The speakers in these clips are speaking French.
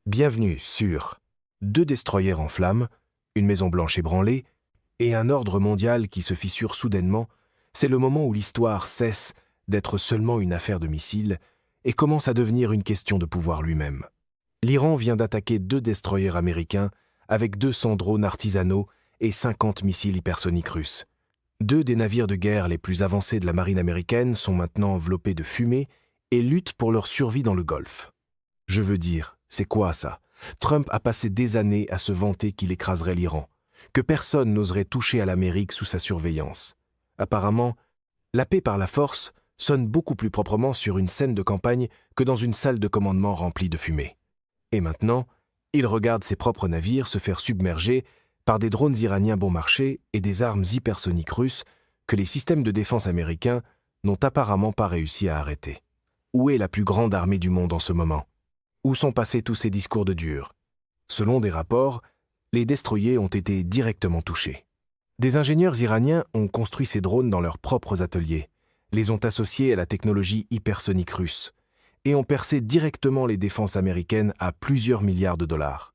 Bienvenue sur deux destroyers en flammes, une Maison Blanche ébranlée et un ordre mondial qui se fissure soudainement. C'est le moment où l'histoire cesse d'être seulement une affaire de missiles et commence à devenir une question de pouvoir lui-même. L'Iran vient d'attaquer deux destroyers américains avec 200 drones artisanaux et 50 missiles hypersoniques russes. Deux des navires de guerre les plus avancés de la marine américaine sont maintenant enveloppés de fumée et luttent pour leur survie dans le Golfe. Je veux dire, c'est quoi ça? Trump a passé des années à se vanter qu'il écraserait l'Iran, que personne n'oserait toucher à l'Amérique sous sa surveillance. Apparemment, la paix par la force sonne beaucoup plus proprement sur une scène de campagne que dans une salle de commandement remplie de fumée. Et maintenant, il regarde ses propres navires se faire submerger par des drones iraniens bon marché et des armes hypersoniques russes que les systèmes de défense américains n'ont apparemment pas réussi à arrêter. Où est la plus grande armée du monde en ce moment? Où sont passés tous ces discours de dur? Selon des rapports, les destroyers ont été directement touchés. Des ingénieurs iraniens ont construit ces drones dans leurs propres ateliers, les ont associés à la technologie hypersonique russe, et ont percé directement les défenses américaines à plusieurs milliards de dollars.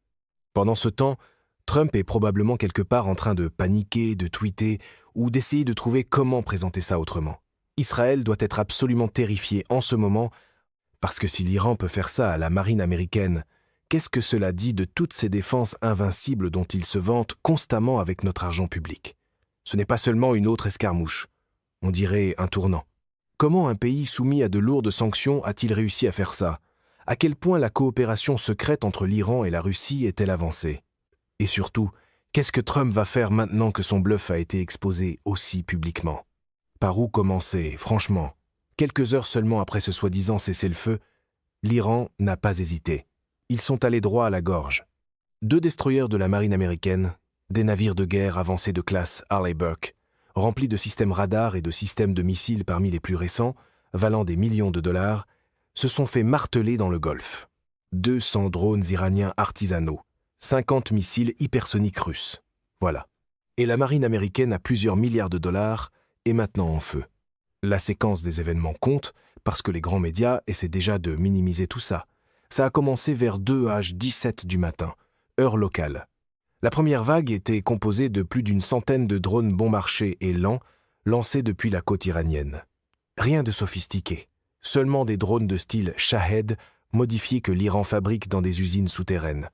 Pendant ce temps, Trump est probablement quelque part en train de paniquer, de tweeter ou d'essayer de trouver comment présenter ça autrement. Israël doit être absolument terrifié en ce moment parce que si l'Iran peut faire ça à la marine américaine, qu'est-ce que cela dit de toutes ces défenses invincibles dont il se vante constamment avec notre argent public? Ce n'est pas seulement une autre escarmouche, on dirait un tournant. Comment un pays soumis à de lourdes sanctions a-t-il réussi à faire ça? À quel point la coopération secrète entre l'Iran et la Russie est-elle avancée? Et surtout, qu'est-ce que Trump va faire maintenant que son bluff a été exposé aussi publiquement? Par où commencer, franchement? Quelques heures seulement après ce soi-disant cessez-le-feu, l'Iran n'a pas hésité. Ils sont allés droit à la gorge. Deux destroyers de la marine américaine, des navires de guerre avancés de classe Arleigh Burke, remplis de systèmes radars et de systèmes de missiles parmi les plus récents, valant des millions de dollars, se sont fait marteler dans le Golfe. 200 drones iraniens artisanaux, 50 missiles hypersoniques russes. Voilà. Et la marine américaine à plusieurs milliards de dollars est maintenant en feu. La séquence des événements compte parce que les grands médias essaient déjà de minimiser tout ça. Ça a commencé vers 2h17 du matin, heure locale. La première vague était composée de plus d'une centaine de drones bon marché et lents lancés depuis la côte iranienne. Rien de sophistiqué, seulement des drones de style Shahed modifiés que l'Iran fabrique dans des usines souterraines.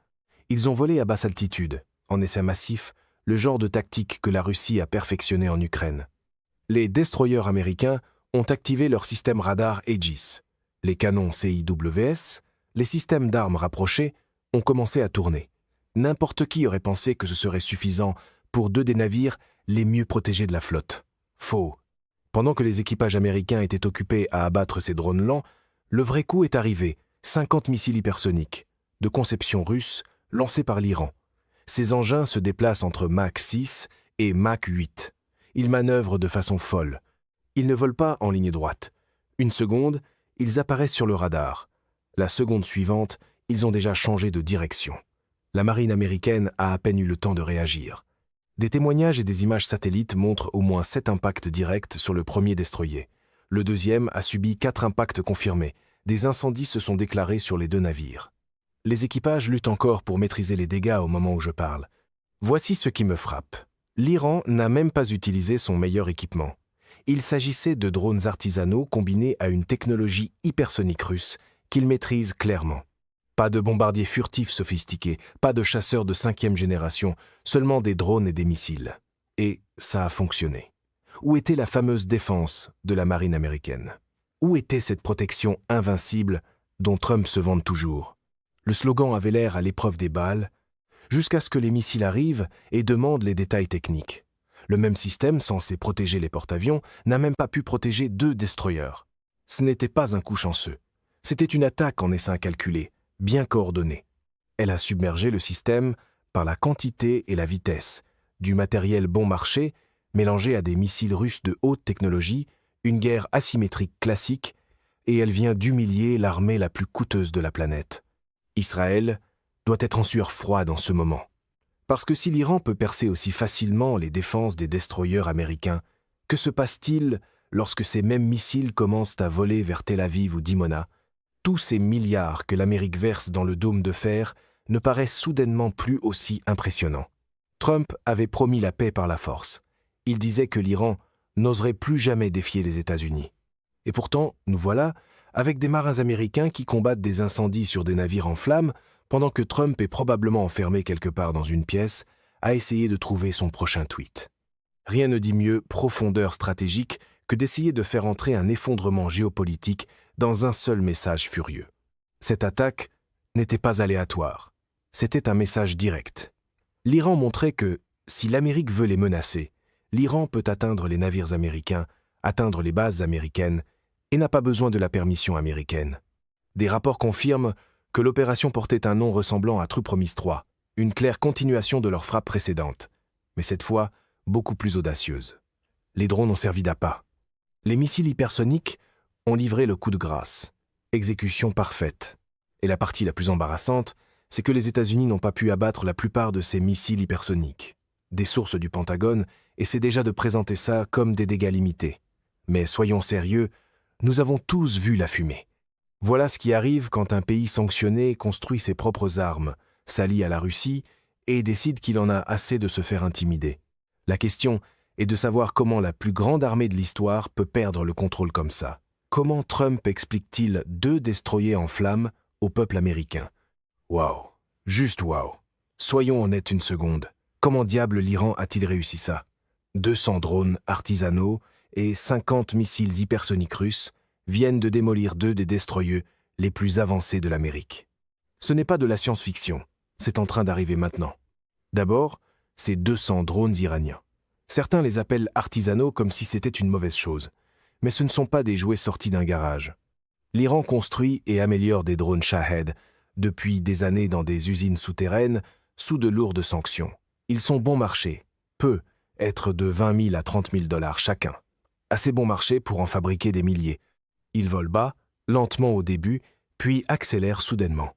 Ils ont volé à basse altitude, en essai massif, le genre de tactique que la Russie a perfectionné en Ukraine. Les destroyers américains ont activé leur système radar Aegis. Les canons CIWS, les systèmes d'armes rapprochés, ont commencé à tourner. N'importe qui aurait pensé que ce serait suffisant pour deux des navires les mieux protégés de la flotte. Faux. Pendant que les équipages américains étaient occupés à abattre ces drones lents, le vrai coup est arrivé, 50 missiles hypersoniques, de conception russe, lancés par l'Iran. Ces engins se déplacent entre Mach 6 et Mach 8. Ils manœuvrent de façon folle. Ils ne volent pas en ligne droite. Une seconde, ils apparaissent sur le radar. La seconde suivante, ils ont déjà changé de direction. La marine américaine a à peine eu le temps de réagir. Des témoignages et des images satellites montrent au moins 7 impacts directs sur le premier destroyer. Le deuxième a subi 4 impacts confirmés. Des incendies se sont déclarés sur les deux navires. Les équipages luttent encore pour maîtriser les dégâts au moment où je parle. Voici ce qui me frappe. L'Iran n'a même pas utilisé son meilleur équipement. Il s'agissait de drones artisanaux combinés à une technologie hypersonique russe qu'ils maîtrisent clairement. Pas de bombardiers furtifs sophistiqués, pas de chasseurs de 5e génération, seulement des drones et des missiles. Et ça a fonctionné. Où était la fameuse défense de la marine américaine? Où était cette protection invincible dont Trump se vante toujours? Le slogan avait l'air à l'épreuve des balles, jusqu'à ce que les missiles arrivent et demandent les détails techniques. Le même système, censé protéger les porte-avions, n'a même pas pu protéger 2 destroyers. Ce n'était pas un coup chanceux. C'était une attaque en essaim calculé, bien coordonnée. Elle a submergé le système par la quantité et la vitesse, du matériel bon marché mélangé à des missiles russes de haute technologie, une guerre asymétrique classique, et elle vient d'humilier l'armée la plus coûteuse de la planète. Israël doit être en sueur froide en ce moment. Parce que si l'Iran peut percer aussi facilement les défenses des destroyers américains, que se passe-t-il lorsque ces mêmes missiles commencent à voler vers Tel Aviv ou Dimona? tous ces milliards que l'Amérique verse dans le dôme de fer ne paraissent soudainement plus aussi impressionnants. Trump avait promis la paix par la force. Il disait que l'Iran n'oserait plus jamais défier les États-Unis. Et pourtant, nous voilà, avec des marins américains qui combattent des incendies sur des navires en flammes, pendant que Trump est probablement enfermé quelque part dans une pièce, à essayer de trouver son prochain tweet. Rien ne dit mieux profondeur stratégique que d'essayer de faire entrer un effondrement géopolitique dans un seul message furieux. Cette attaque n'était pas aléatoire, c'était un message direct. L'Iran montrait que, si l'Amérique veut les menacer, l'Iran peut atteindre les navires américains, atteindre les bases américaines, et n'a pas besoin de la permission américaine. Des rapports confirment que l'opération portait un nom ressemblant à True Promise 3, une claire continuation de leur frappe précédente, mais cette fois beaucoup plus audacieuse. Les drones ont servi d'appât. Les missiles hypersoniques ont livré le coup de grâce. Exécution parfaite. Et la partie la plus embarrassante, c'est que les États-Unis n'ont pas pu abattre la plupart de ces missiles hypersoniques. Des sources du Pentagone essaient déjà de présenter ça comme des dégâts limités. Mais soyons sérieux, nous avons tous vu la fumée. Voilà ce qui arrive quand un pays sanctionné construit ses propres armes, s'allie à la Russie et décide qu'il en a assez de se faire intimider. La question est de savoir comment la plus grande armée de l'histoire peut perdre le contrôle comme ça. Comment Trump explique-t-il 2 destroyers en flammes au peuple américain? Waouh, juste waouh. Soyons honnêtes une seconde. Comment diable l'Iran a-t-il réussi ça? 200 drones artisanaux et 50 missiles hypersoniques russes viennent de démolir 2 des destroyers les plus avancés de l'Amérique. Ce n'est pas de la science-fiction, c'est en train d'arriver maintenant. D'abord, ces 200 drones iraniens. Certains les appellent artisanaux comme si c'était une mauvaise chose, mais ce ne sont pas des jouets sortis d'un garage. L'Iran construit et améliore des drones Shahed depuis des années dans des usines souterraines sous de lourdes sanctions. Ils sont bon marché, peu, être de 20 000 à 30 000 $ chacun. Assez bon marché pour en fabriquer des milliers. Ils volent bas, lentement au début, puis accélèrent soudainement.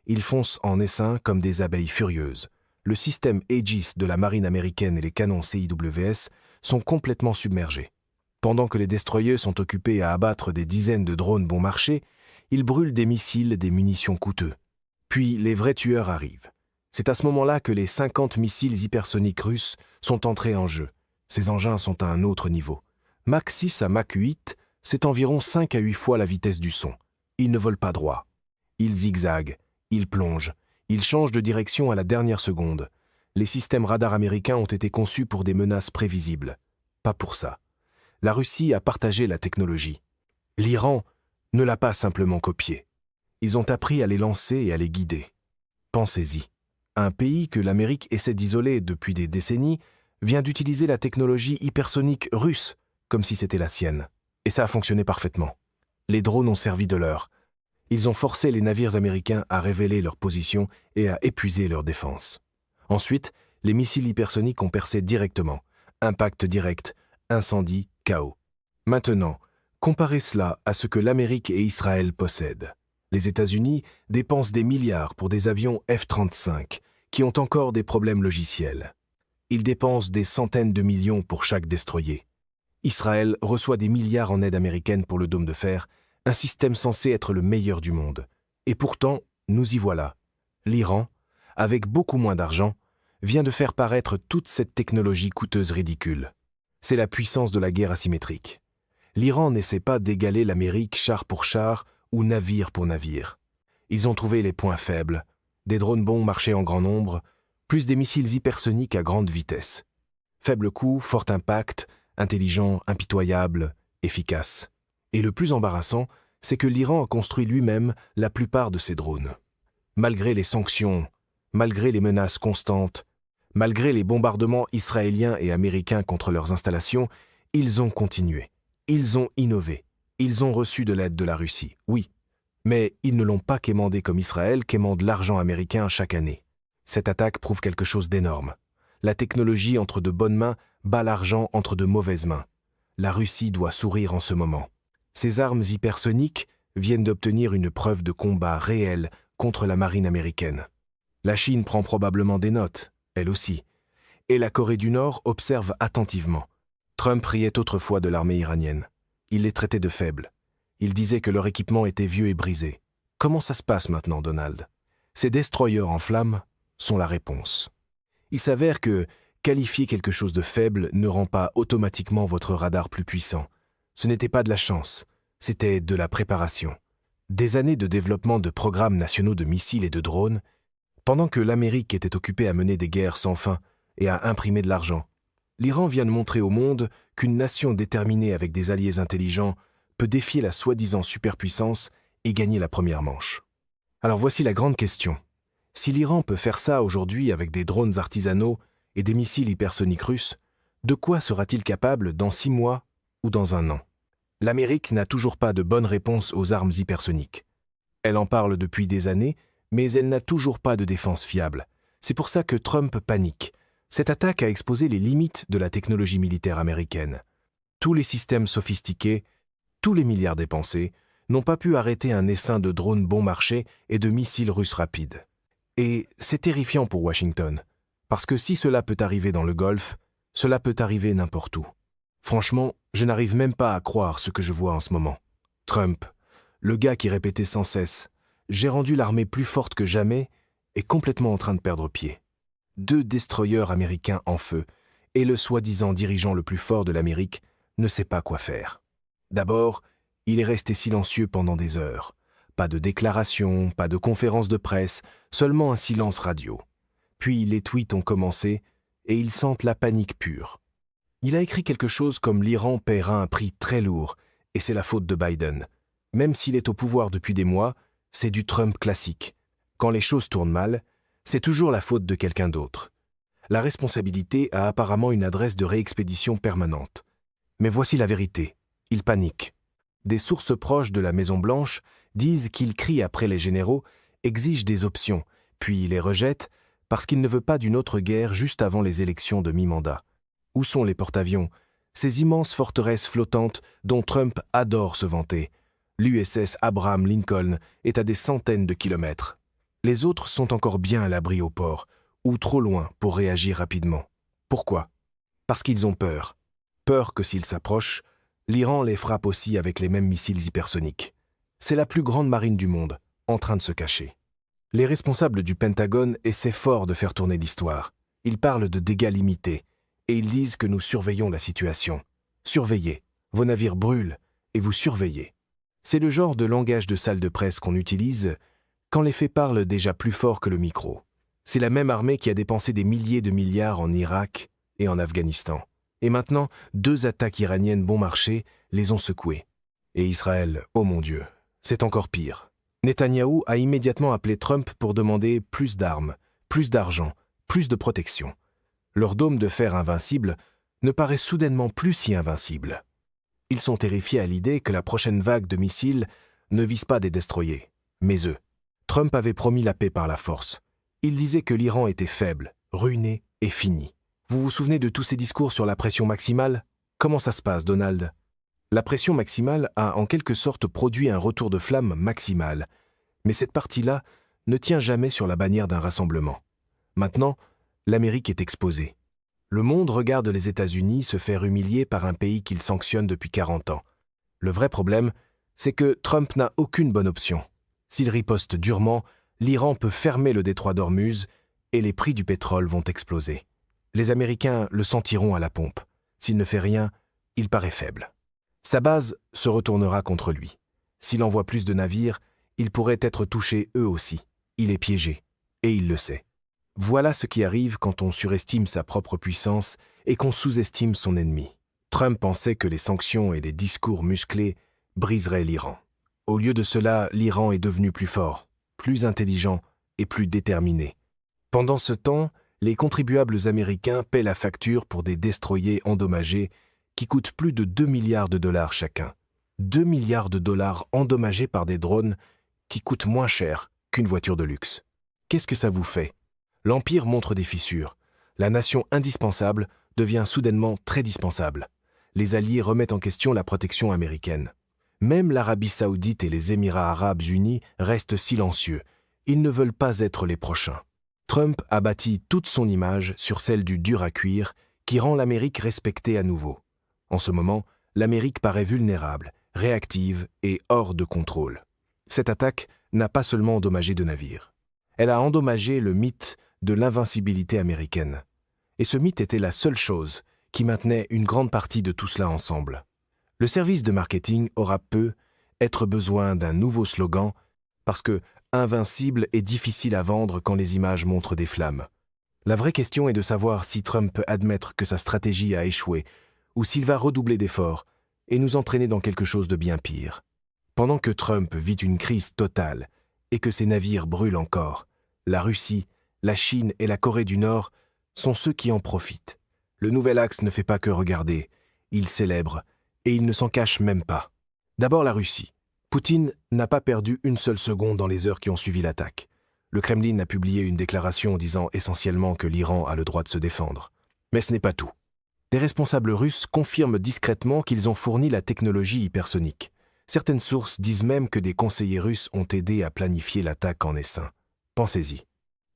Ils foncent en essaim comme des abeilles furieuses. Le système Aegis de la marine américaine et les canons CIWS sont complètement submergés. Pendant que les destroyers sont occupés à abattre des dizaines de drones bon marché, ils brûlent des missiles, des munitions coûteux. Puis les vrais tueurs arrivent. C'est à ce moment-là que les 50 missiles hypersoniques russes sont entrés en jeu. Ces engins sont à un autre niveau. Mach 6 à Mach 8, c'est environ 5 à 8 fois la vitesse du son. Ils ne volent pas droit. Ils zigzaguent, ils plongent, ils changent de direction à la dernière seconde. Les systèmes radars américains ont été conçus pour des menaces prévisibles. Pas pour ça. La Russie a partagé la technologie. L'Iran ne l'a pas simplement copiée. Ils ont appris à les lancer et à les guider. Pensez-y. Un pays que l'Amérique essaie d'isoler depuis des décennies vient d'utiliser la technologie hypersonique russe comme si c'était la sienne. Et ça a fonctionné parfaitement. Les drones ont servi de leurre. Ils ont forcé les navires américains à révéler leur position et à épuiser leur défense. Ensuite, les missiles hypersoniques ont percé directement. Impact direct, incendie, chaos. Maintenant, comparez cela à ce que l'Amérique et Israël possèdent. Les États-Unis dépensent des milliards pour des avions F-35 qui ont encore des problèmes logiciels. Ils dépensent des centaines de millions pour chaque destroyer. Israël reçoit des milliards en aide américaine pour le dôme de fer, un système censé être le meilleur du monde. Et pourtant, nous y voilà. L'Iran, avec beaucoup moins d'argent, vient de faire paraître toute cette technologie coûteuse ridicule. C'est la puissance de la guerre asymétrique. L'Iran n'essaie pas d'égaler l'Amérique char pour char ou navire pour navire. Ils ont trouvé les points faibles, des drones bons marchés en grand nombre, plus des missiles hypersoniques à grande vitesse. Faible coût, fort impact, intelligent, impitoyable, efficace. Et le plus embarrassant, c'est que l'Iran a construit lui-même la plupart de ces drones. Malgré les sanctions, malgré les menaces constantes, malgré les bombardements israéliens et américains contre leurs installations, ils ont continué. Ils ont innové. Ils ont reçu de l'aide de la Russie, oui. Mais ils ne l'ont pas quémandé comme Israël quémande l'argent américain chaque année. Cette attaque prouve quelque chose d'énorme. La technologie entre de bonnes mains bat l'argent entre de mauvaises mains. La Russie doit sourire en ce moment. Ces armes hypersoniques viennent d'obtenir une preuve de combat réelle contre la marine américaine. La Chine prend probablement des notes, elle aussi. Et la Corée du Nord observe attentivement. Trump riait autrefois de l'armée iranienne. Il les traitait de faibles. Il disait que leur équipement était vieux et brisé. Comment ça se passe maintenant, Donald? Ces destroyers en flammes sont la réponse. Il s'avère que qualifier quelque chose de faible ne rend pas automatiquement votre radar plus puissant. Ce n'était pas de la chance, c'était de la préparation. Des années de développement de programmes nationaux de missiles et de drones, pendant que l'Amérique était occupée à mener des guerres sans fin et à imprimer de l'argent. L'Iran vient de montrer au monde qu'une nation déterminée avec des alliés intelligents peut défier la soi-disant superpuissance et gagner la première manche. Alors voici la grande question. Si l'Iran peut faire ça aujourd'hui avec des drones artisanaux et des missiles hypersoniques russes, de quoi sera-t-il capable dans 6 mois ou dans 1 an? L'Amérique n'a toujours pas de bonne réponse aux armes hypersoniques. Elle en parle depuis des années, mais elle n'a toujours pas de défense fiable. C'est pour ça que Trump panique. Cette attaque a exposé les limites de la technologie militaire américaine. Tous les systèmes sophistiqués, tous les milliards dépensés, n'ont pas pu arrêter un essaim de drones bon marché et de missiles russes rapides. Et c'est terrifiant pour Washington, parce que si cela peut arriver dans le Golfe, cela peut arriver n'importe où. Franchement, je n'arrive même pas à croire ce que je vois en ce moment. Trump, le gars qui répétait sans cesse « J'ai rendu l'armée plus forte que jamais » est complètement en train de perdre pied. 2 destroyers américains en feu, et le soi-disant dirigeant le plus fort de l'Amérique ne sait pas quoi faire. D'abord, il est resté silencieux pendant des heures. Pas de déclaration, pas de conférence de presse, seulement un silence radio. Puis les tweets ont commencé, et ils sentent la panique pure. Il a écrit quelque chose comme « L'Iran paiera un prix très lourd, et c'est la faute de Biden. Même s'il est au pouvoir depuis des mois, c'est du Trump classique. Quand les choses tournent mal, c'est toujours la faute de quelqu'un d'autre. La responsabilité a apparemment une adresse de réexpédition permanente. Mais voici la vérité. Il panique. Des sources proches de la Maison-Blanche disent qu'il crie après les généraux, exige des options, puis les rejette parce qu'il ne veut pas d'une autre guerre juste avant les élections de mi-mandat. Où sont les porte-avions, ces immenses forteresses flottantes dont Trump adore se vanter? L'USS Abraham Lincoln est à des centaines de kilomètres. Les autres sont encore bien à l'abri au port, ou trop loin pour réagir rapidement. Pourquoi? Parce qu'ils ont peur. Peur que s'ils s'approchent, l'Iran les frappe aussi avec les mêmes missiles hypersoniques. C'est la plus grande marine du monde, en train de se cacher. Les responsables du Pentagone essaient fort de faire tourner l'histoire. Ils parlent de dégâts limités, et ils disent que nous surveillons la situation. Surveillez, vos navires brûlent, et vous surveillez. C'est le genre de langage de salle de presse qu'on utilise quand les faits parlent déjà plus fort que le micro. C'est la même armée qui a dépensé des milliers de milliards en Irak et en Afghanistan. Et maintenant, 2 attaques iraniennes bon marché les ont secoués. Et Israël, oh mon Dieu, c'est encore pire. Netanyahou a immédiatement appelé Trump pour demander plus d'armes, plus d'argent, plus de protection. Leur dôme de fer invincible ne paraît soudainement plus si invincible. Ils sont terrifiés à l'idée que la prochaine vague de missiles ne vise pas des destroyers, mais eux. Trump avait promis la paix par la force. Il disait que l'Iran était faible, ruiné et fini. Vous vous souvenez de tous ces discours sur la pression maximale? Comment ça se passe, Donald? La pression maximale a en quelque sorte produit un retour de flamme maximal, mais cette partie-là ne tient jamais sur la bannière d'un rassemblement. Maintenant, l'Amérique est exposée. Le monde regarde les États-Unis se faire humilier par un pays qu'il sanctionne depuis 40 ans. Le vrai problème, c'est que Trump n'a aucune bonne option. S'il riposte durement, l'Iran peut fermer le détroit d'Ormuz et les prix du pétrole vont exploser. Les Américains le sentiront à la pompe. S'il ne fait rien, il paraît faible. Sa base se retournera contre lui. S'il envoie plus de navires, ils pourraient être touchés eux aussi. Il est piégé, et il le sait. Voilà ce qui arrive quand on surestime sa propre puissance et qu'on sous-estime son ennemi. Trump pensait que les sanctions et les discours musclés briseraient l'Iran. Au lieu de cela, l'Iran est devenu plus fort, plus intelligent et plus déterminé. Pendant ce temps, les contribuables américains paient la facture pour des destroyers endommagés qui coûtent plus de 2 milliards de dollars chacun. 2 milliards de dollars endommagés par des drones qui coûtent moins cher qu'une voiture de luxe. Qu'est-ce que ça vous fait? L'Empire montre des fissures. La nation indispensable devient soudainement très dispensable. Les Alliés remettent en question la protection américaine. Même l'Arabie saoudite et les Émirats arabes unis restent silencieux. Ils ne veulent pas être les prochains. Trump a bâti toute son image sur celle du dur à cuire qui rend l'Amérique respectée à nouveau. En ce moment, l'Amérique paraît vulnérable, réactive et hors de contrôle. Cette attaque n'a pas seulement endommagé de navires. Elle a endommagé le mythe de l'invincibilité américaine. Et ce mythe était la seule chose qui maintenait une grande partie de tout cela ensemble. Le service de marketing aura peu être besoin d'un nouveau slogan parce que invincible est difficile à vendre quand les images montrent des flammes. La vraie question est de savoir si Trump peut admettre que sa stratégie a échoué ou s'il va redoubler d'efforts et nous entraîner dans quelque chose de bien pire. Pendant que Trump vit une crise totale et que ses navires brûlent encore, la Russie, la Chine et la Corée du Nord sont ceux qui en profitent. Le nouvel axe ne fait pas que regarder, il célèbre et il ne s'en cache même pas. D'abord la Russie. Poutine n'a pas perdu une seule seconde dans les heures qui ont suivi l'attaque. Le Kremlin a publié une déclaration disant essentiellement que l'Iran a le droit de se défendre. Mais ce n'est pas tout. Des responsables russes confirment discrètement qu'ils ont fourni la technologie hypersonique. Certaines sources disent même que des conseillers russes ont aidé à planifier l'attaque en essaim. Pensez-y.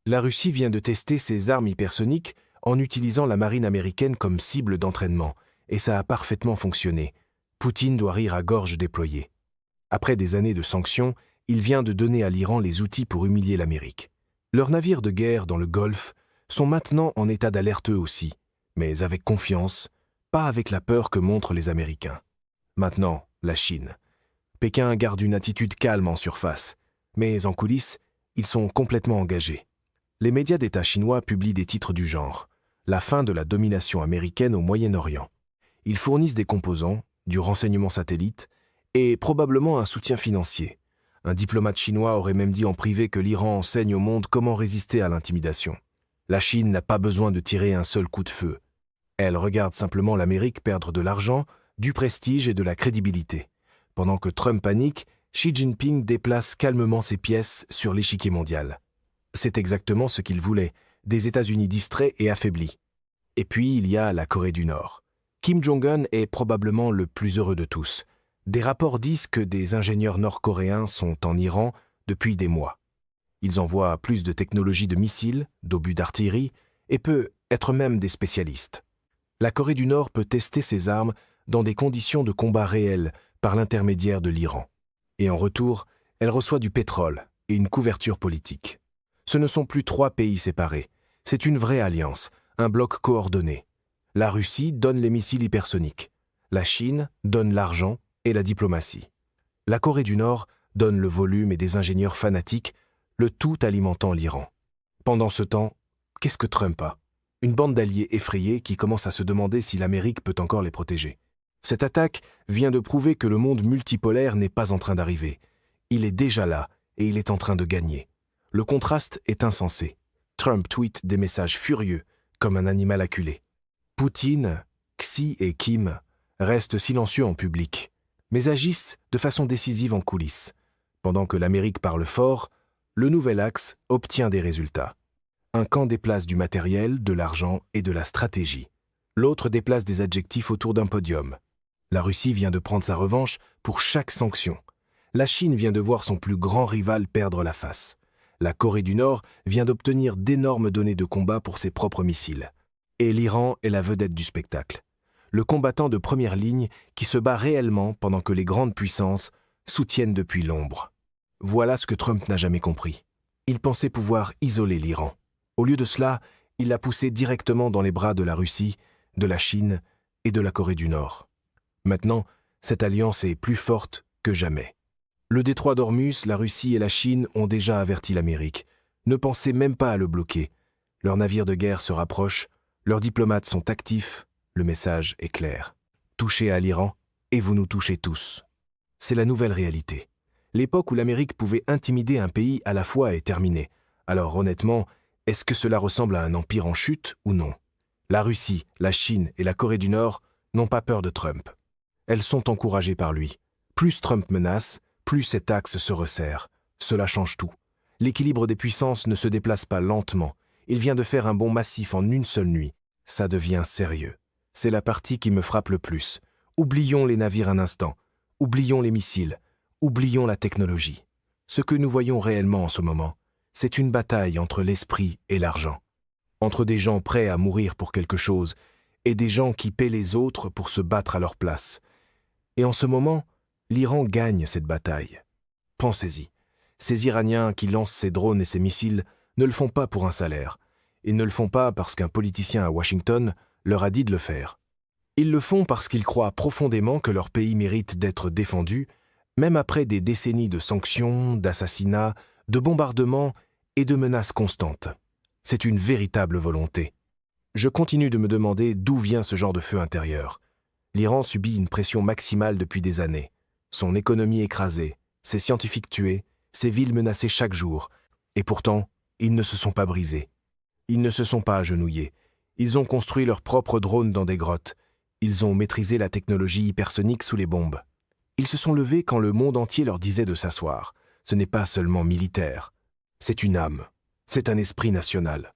La Russie vient de tester ses armes hypersoniques en utilisant la marine américaine comme cible d'entraînement, et ça a parfaitement fonctionné. Poutine doit rire à gorge déployée. Après des années de sanctions, il vient de donner à l'Iran les outils pour humilier l'Amérique. Leurs navires de guerre dans le Golfe sont maintenant en état d'alerte eux aussi, mais avec confiance, pas avec la peur que montrent les Américains. Maintenant, la Chine. Pékin garde une attitude calme en surface, mais en coulisses, ils sont complètement engagés. Les médias d'État chinois publient des titres du genre « La fin de la domination américaine au Moyen-Orient ». Ils fournissent des composants, du renseignement satellite et probablement un soutien financier. Un diplomate chinois aurait même dit en privé que l'Iran enseigne au monde comment résister à l'intimidation. La Chine n'a pas besoin de tirer un seul coup de feu. Elle regarde simplement l'Amérique perdre de l'argent, du prestige et de la crédibilité. Pendant que Trump panique, Xi Jinping déplace calmement ses pièces sur l'échiquier mondial. C'est exactement ce qu'il voulait, des États-Unis distraits et affaiblis. Et puis il y a la Corée du Nord. Kim Jong-un est probablement le plus heureux de tous. Des rapports disent que des ingénieurs nord-coréens sont en Iran depuis des mois. Ils envoient plus de technologies de missiles, d'obus d'artillerie, et peut être même des spécialistes. La Corée du Nord peut tester ses armes dans des conditions de combat réelles par l'intermédiaire de l'Iran. Et en retour, elle reçoit du pétrole et une couverture politique. Ce ne sont plus 3 pays séparés, c'est une vraie alliance, un bloc coordonné. La Russie donne les missiles hypersoniques, la Chine donne l'argent et la diplomatie. La Corée du Nord donne le volume et des ingénieurs fanatiques, le tout alimentant l'Iran. Pendant ce temps, qu'est-ce que Trump a? Une bande d'alliés effrayés qui commencent à se demander si l'Amérique peut encore les protéger. Cette attaque vient de prouver que le monde multipolaire n'est pas en train d'arriver. Il est déjà là et il est en train de gagner. Le contraste est insensé. Trump tweet des messages furieux, comme un animal acculé. Poutine, Xi et Kim restent silencieux en public, mais agissent de façon décisive en coulisses. Pendant que l'Amérique parle fort, le nouvel axe obtient des résultats. Un camp déplace du matériel, de l'argent et de la stratégie. L'autre déplace des adjectifs autour d'un podium. La Russie vient de prendre sa revanche pour chaque sanction. La Chine vient de voir son plus grand rival perdre la face. La Corée du Nord vient d'obtenir d'énormes données de combat pour ses propres missiles. Et l'Iran est la vedette du spectacle. Le combattant de première ligne qui se bat réellement pendant que les grandes puissances soutiennent depuis l'ombre. Voilà ce que Trump n'a jamais compris. Il pensait pouvoir isoler l'Iran. Au lieu de cela, il l'a poussé directement dans les bras de la Russie, de la Chine et de la Corée du Nord. Maintenant, cette alliance est plus forte que jamais. Le détroit d'Ormuz, la Russie et la Chine ont déjà averti l'Amérique. Ne pensez même pas à le bloquer. Leurs navires de guerre se rapprochent, leurs diplomates sont actifs, le message est clair. Touchez à l'Iran et vous nous touchez tous. C'est la nouvelle réalité. L'époque où l'Amérique pouvait intimider un pays à la fois est terminée. Alors honnêtement, est-ce que cela ressemble à un empire en chute ou non? La Russie, la Chine et la Corée du Nord n'ont pas peur de Trump. Elles sont encouragées par lui. Plus Trump menace, plus cet axe se resserre. Cela change tout. L'équilibre des puissances ne se déplace pas lentement. Il vient de faire un bond massif en une seule nuit. Ça devient sérieux. C'est la partie qui me frappe le plus. Oublions les navires un instant. Oublions les missiles. Oublions la technologie. Ce que nous voyons réellement en ce moment, c'est une bataille entre l'esprit et l'argent. Entre des gens prêts à mourir pour quelque chose et des gens qui paient les autres pour se battre à leur place. Et en ce moment, l'Iran gagne cette bataille. pensez-y. Ces Iraniens qui lancent ces drones et ces missiles ne le font pas pour un salaire. Ils ne le font pas parce qu'un politicien à Washington leur a dit de le faire. Ils le font parce qu'ils croient profondément que leur pays mérite d'être défendu, même après des décennies de sanctions, d'assassinats, de bombardements et de menaces constantes. C'est une véritable volonté. Je continue de me demander d'où vient ce genre de feu intérieur. L'Iran subit une pression maximale depuis des années. Son économie écrasée, ses scientifiques tués, ses villes menacées chaque jour. Et pourtant, ils ne se sont pas brisés. Ils ne se sont pas agenouillés. Ils ont construit leurs propres drones dans des grottes. Ils ont maîtrisé la technologie hypersonique sous les bombes. Ils se sont levés quand le monde entier leur disait de s'asseoir. Ce n'est pas seulement militaire. C'est une âme. C'est un esprit national.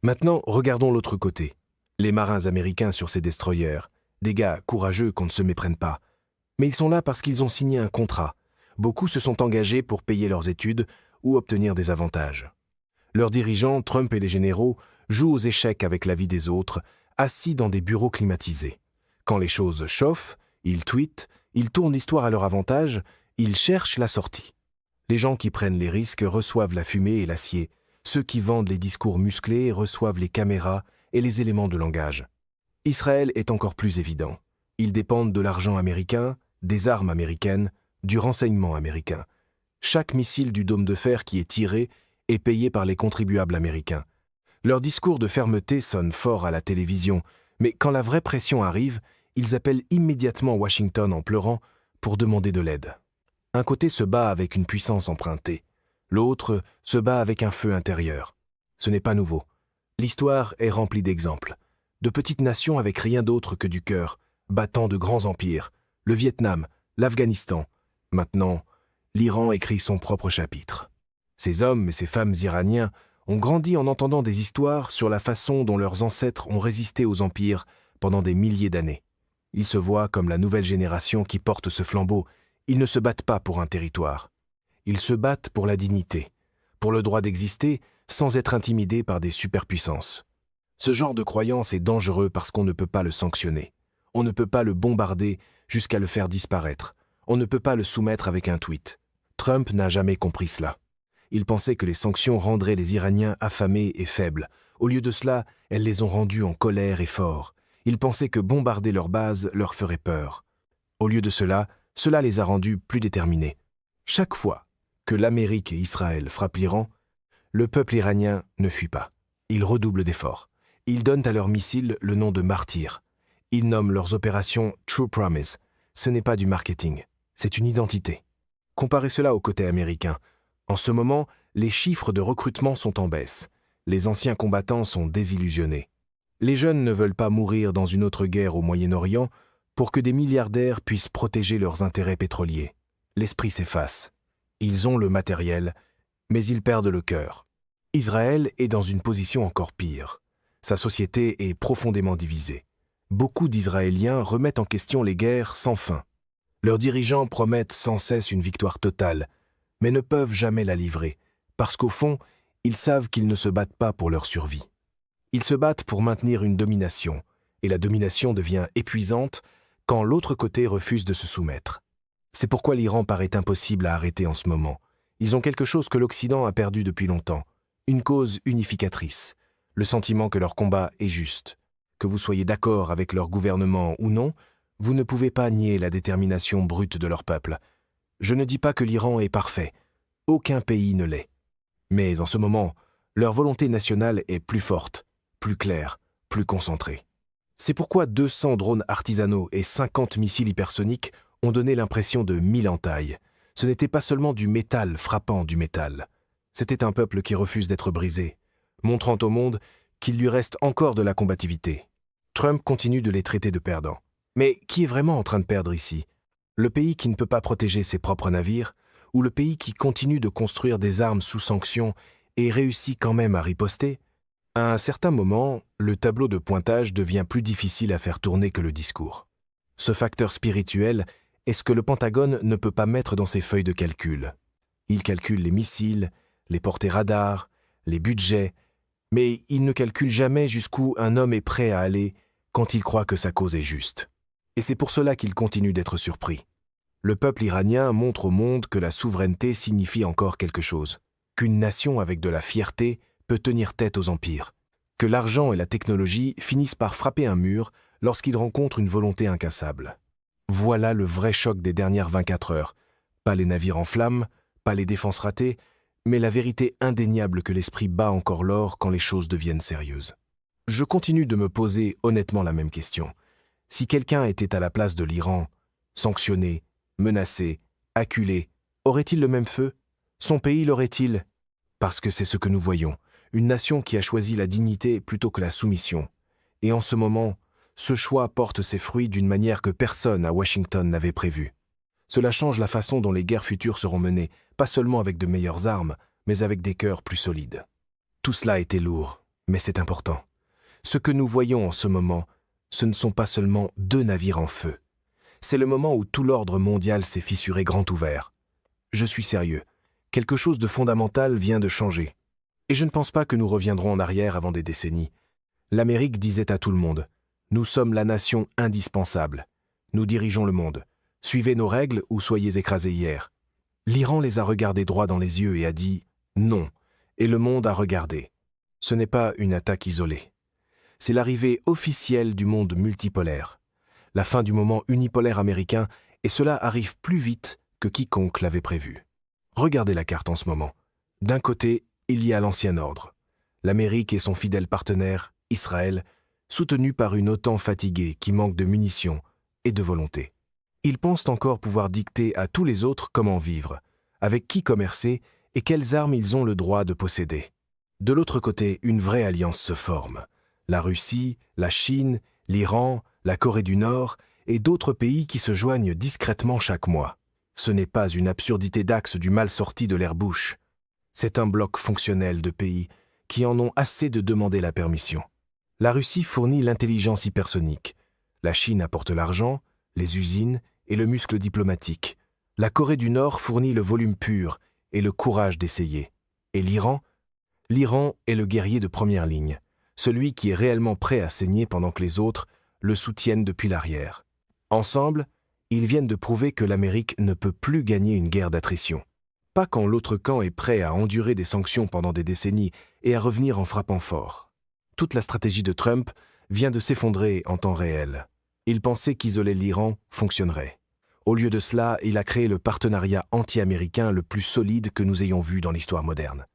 Maintenant, regardons l'autre côté. Les marins américains sur ces destroyers, des gars courageux qu'on ne se méprenne pas. Mais ils sont là parce qu'ils ont signé un contrat. Beaucoup se sont engagés pour payer leurs études ou obtenir des avantages. Leurs dirigeants, Trump et les généraux, jouent aux échecs avec la vie des autres, assis dans des bureaux climatisés. Quand les choses chauffent, ils tweetent, ils tournent l'histoire à leur avantage, ils cherchent la sortie. Les gens qui prennent les risques reçoivent la fumée et l'acier. Ceux qui vendent les discours musclés reçoivent les caméras et les éléments de langage. Israël est encore plus évident. Ils dépendent de l'argent américain, des armes américaines, du renseignement américain. Chaque missile du dôme de fer qui est tiré est payé par les contribuables américains. Leurs discours de fermeté sonnent fort à la télévision, mais quand la vraie pression arrive, ils appellent immédiatement Washington en pleurant pour demander de l'aide. Un côté se bat avec une puissance empruntée, l'autre se bat avec un feu intérieur. Ce n'est pas nouveau. L'histoire est remplie d'exemples. De petites nations avec rien d'autre que du cœur, battant de grands empires, le Vietnam, l'Afghanistan. Maintenant, l'Iran écrit son propre chapitre. Ces hommes et ces femmes iraniens ont grandi en entendant des histoires sur la façon dont leurs ancêtres ont résisté aux empires pendant des milliers d'années. Ils se voient comme la nouvelle génération qui porte ce flambeau. Ils ne se battent pas pour un territoire. Ils se battent pour la dignité, pour le droit d'exister sans être intimidés par des superpuissances. Ce genre de croyance est dangereux parce qu'on ne peut pas le sanctionner. On ne peut pas le bombarder jusqu'à le faire disparaître. On ne peut pas le soumettre avec un tweet. Trump n'a jamais compris cela. Il pensait que les sanctions rendraient les Iraniens affamés et faibles. Au lieu de cela, elles les ont rendus en colère et forts. Il pensait que bombarder leur base leur ferait peur. Au lieu de cela, cela les a rendus plus déterminés. Chaque fois que l'Amérique et Israël frappent l'Iran, le peuple iranien ne fuit pas. Il redouble d'efforts. Ils donnent à leurs missiles le nom de martyrs. Ils nomment leurs opérations True Promise. Ce n'est pas du marketing, c'est une identité. Comparez cela au côté américain. En ce moment, les chiffres de recrutement sont en baisse. Les anciens combattants sont désillusionnés. Les jeunes ne veulent pas mourir dans une autre guerre au Moyen-Orient pour que des milliardaires puissent protéger leurs intérêts pétroliers. L'esprit s'efface. Ils ont le matériel, mais ils perdent le cœur. Israël est dans une position encore pire. Sa société est profondément divisée. Beaucoup d'Israéliens remettent en question les guerres sans fin. Leurs dirigeants promettent sans cesse une victoire totale, mais ne peuvent jamais la livrer, parce qu'au fond, ils savent qu'ils ne se battent pas pour leur survie. Ils se battent pour maintenir une domination, et la domination devient épuisante quand l'autre côté refuse de se soumettre. C'est pourquoi l'Iran paraît impossible à arrêter en ce moment. Ils ont quelque chose que l'Occident a perdu depuis longtemps, une cause unificatrice, le sentiment que leur combat est juste. Que vous soyez d'accord avec leur gouvernement ou non, vous ne pouvez pas nier la détermination brute de leur peuple. Je ne dis pas que l'Iran est parfait. Aucun pays ne l'est. Mais en ce moment, leur volonté nationale est plus forte, plus claire, plus concentrée. C'est pourquoi 200 drones artisanaux et 50 missiles hypersoniques ont donné l'impression de 1000 entailles. Ce n'était pas seulement du métal frappant du métal. C'était un peuple qui refuse d'être brisé, montrant au monde qu'il lui reste encore de la combativité. Trump continue de les traiter de perdants. Mais qui est vraiment en train de perdre ici? Le pays qui ne peut pas protéger ses propres navires, ou le pays qui continue de construire des armes sous sanction et réussit quand même à riposter? À un certain moment, le tableau de pointage devient plus difficile à faire tourner que le discours. Ce facteur spirituel est ce que le Pentagone ne peut pas mettre dans ses feuilles de calcul. Il calcule les missiles, les portées radars, les budgets, mais il ne calcule jamais jusqu'où un homme est prêt à aller quand il croit que sa cause est juste. Et c'est pour cela qu'il continue d'être surpris. Le peuple iranien montre au monde que la souveraineté signifie encore quelque chose, qu'une nation avec de la fierté peut tenir tête aux empires, que l'argent et la technologie finissent par frapper un mur lorsqu'ils rencontrent une volonté incassable. Voilà le vrai choc des dernières 24 heures. Pas les navires en flammes, pas les défenses ratées, mais la vérité indéniable que l'esprit bat encore l'or quand les choses deviennent sérieuses. Je continue de me poser honnêtement la même question. Si quelqu'un était à la place de l'Iran, sanctionné, menacé, acculé, aurait-il le même feu? Son pays l'aurait-il? Parce que c'est ce que nous voyons, une nation qui a choisi la dignité plutôt que la soumission. Et en ce moment, ce choix porte ses fruits d'une manière que personne à Washington n'avait prévue. Cela change la façon dont les guerres futures seront menées, pas seulement avec de meilleures armes, mais avec des cœurs plus solides. Tout cela était lourd, mais c'est important. Ce que nous voyons en ce moment, ce ne sont pas seulement 2 navires en feu. C'est le moment où tout l'ordre mondial s'est fissuré grand ouvert. Je suis sérieux. Quelque chose de fondamental vient de changer. Et je ne pense pas que nous reviendrons en arrière avant des décennies. L'Amérique disait à tout le monde, « Nous sommes la nation indispensable. Nous dirigeons le monde. Suivez nos règles ou soyez écrasés hier. » L'Iran les a regardés droit dans les yeux et a dit « Non », et le monde a regardé. Ce n'est pas une attaque isolée. C'est l'arrivée officielle du monde multipolaire, la fin du moment unipolaire américain, et cela arrive plus vite que quiconque l'avait prévu. Regardez la carte en ce moment. D'un côté, il y a l'ancien ordre. L'Amérique et son fidèle partenaire, Israël, soutenu par une OTAN fatiguée qui manque de munitions et de volonté. Ils pensent encore pouvoir dicter à tous les autres comment vivre, avec qui commercer et quelles armes ils ont le droit de posséder. De l'autre côté, une vraie alliance se forme. La Russie, la Chine, l'Iran, la Corée du Nord et d'autres pays qui se joignent discrètement chaque mois. Ce n'est pas une absurdité d'axe du mal sorti de l'air Bush. C'est un bloc fonctionnel de pays qui en ont assez de demander la permission. La Russie fournit l'intelligence hypersonique. La Chine apporte l'argent, les usines et le muscle diplomatique. La Corée du Nord fournit le volume pur et le courage d'essayer. Et l'Iran? L'Iran est le guerrier de première ligne, celui qui est réellement prêt à saigner pendant que les autres le soutiennent depuis l'arrière. Ensemble, ils viennent de prouver que l'Amérique ne peut plus gagner une guerre d'attrition. Pas quand l'autre camp est prêt à endurer des sanctions pendant des décennies et à revenir en frappant fort. Toute la stratégie de Trump vient de s'effondrer en temps réel. Il pensait qu'isoler l'Iran fonctionnerait. Au lieu de cela, il a créé le partenariat anti-américain le plus solide que nous ayons vu dans l'histoire moderne.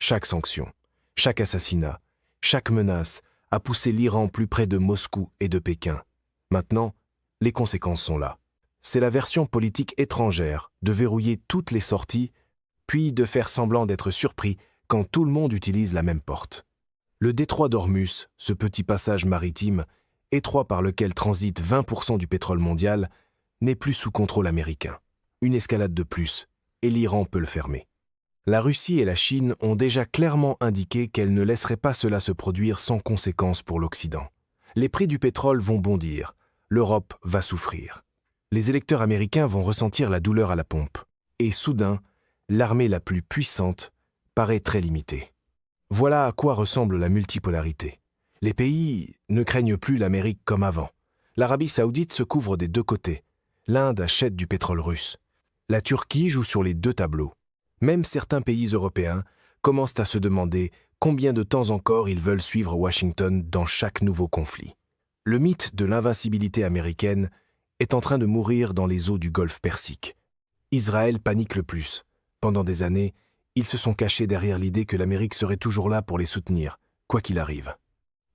Chaque sanction, chaque assassinat, chaque menace a poussé l'Iran plus près de Moscou et de Pékin. Maintenant, les conséquences sont là. C'est la version politique étrangère de verrouiller toutes les sorties, puis de faire semblant d'être surpris quand tout le monde utilise la même porte. Le détroit d'Ormuz, ce petit passage maritime, étroit par lequel transite 20% du pétrole mondial, n'est plus sous contrôle américain. Une escalade de plus, et l'Iran peut le fermer. La Russie et la Chine ont déjà clairement indiqué qu'elles ne laisseraient pas cela se produire sans conséquences pour l'Occident. Les prix du pétrole vont bondir, l'Europe va souffrir. Les électeurs américains vont ressentir la douleur à la pompe. Et soudain, l'armée la plus puissante paraît très limitée. Voilà à quoi ressemble la multipolarité. Les pays ne craignent plus l'Amérique comme avant. L'Arabie saoudite se couvre des 2 côtés. L'Inde achète du pétrole russe. La Turquie joue sur les 2 tableaux. Même certains pays européens commencent à se demander combien de temps encore ils veulent suivre Washington dans chaque nouveau conflit. Le mythe de l'invincibilité américaine est en train de mourir dans les eaux du Golfe Persique. Israël panique le plus. Pendant des années, ils se sont cachés derrière l'idée que l'Amérique serait toujours là pour les soutenir, quoi qu'il arrive.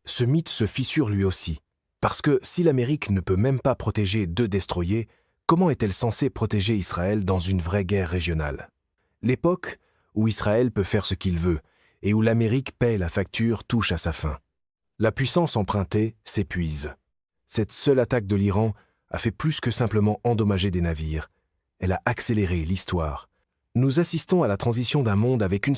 Ce mythe se fissure lui aussi, parce que si l'Amérique ne peut même pas protéger 2 destroyers, comment est-elle censée protéger Israël dans une vraie guerre régionale? L'époque où Israël peut faire ce qu'il veut et où l'Amérique paie la facture touche à sa fin. La puissance empruntée s'épuise. Cette seule attaque de l'Iran a fait plus que simplement endommager des navires. Elle a accéléré l'histoire. Nous assistons à la transition d'un monde avec une